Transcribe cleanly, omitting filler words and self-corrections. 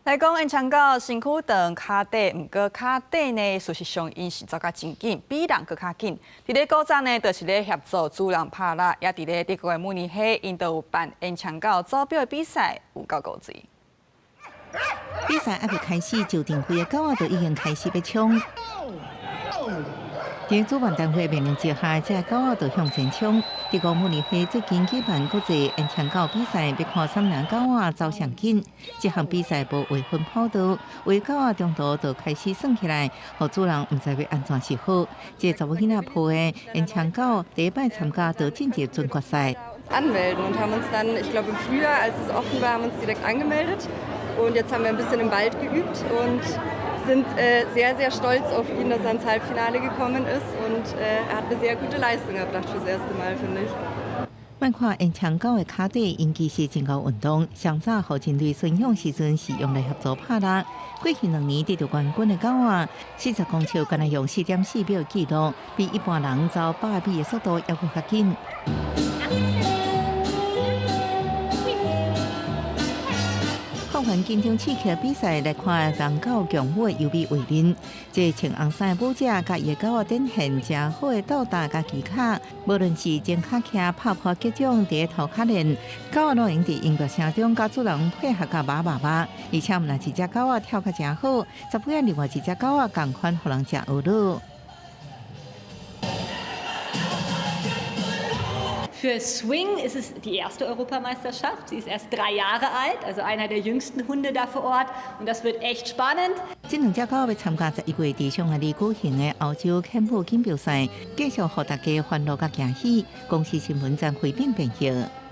来讲，因强到身躯长脚底，毋过脚底呢，事实上因是走甲真紧，比人搁较紧。伫咧古早呢，就是咧协助主人拍蜡，也伫咧德国的慕尼黑，因都有办因强到走标的比赛，有够高水。比赛还未开始，就定规个狗仔就已经开始要冲。在主办单位命令之下，这狗仔就向前冲。德国慕尼黑最近举办国际因强狗比赛，要看3名狗仔走上紧。这项比赛无划分跑道，为狗仔中途就开始算起来，互主人唔知要安怎是好。这查某囡仔抱的因强狗第一摆参加就晋级准决赛。Anmelden und haben uns dann, ich glaube im Frühjahr, als es offen war, haben uns direkt angemeldet. Und jetzt haben wir ein bisschen im Wald geübt und sind sehr, sehr stolz auf ihn, dass er ins Halbfinale gekommen ist. Und er hat eine sehr gute Leistung erbracht fürs erste Mal, finde ich. 慢看因强狗的脚底，因其是真够运动。上早后进队孙勇时阵是用来协助拍蜡。过去2年得到冠军的狗仔，40公尺敢若用4.4秒记录，比一般人走800米的速度还佫较紧。看完紧张刺激的比赛，来看人狗强武的优美为人。这穿红衫的母者，甲伊的狗仔展现真好的斗大甲技巧，无论是前脚徛、拍破各种伫头壳练，狗仔拢用伫音乐声中，甲主人配合甲把，而且毋但一只狗仔跳甲真好，十几另外一只狗仔共款，互人真学乐。Für Swing ist es die erste Europameisterschaft. Sie ist erst 3 Jahre alt, also einer der jüngsten Hunde da vor Ort. Und das wird echt spannend. 这2只狗要参加11月伫上海里举行的欧洲犬步锦标赛，继续互大家欢乐甲惊喜。公司新闻站回应便晓。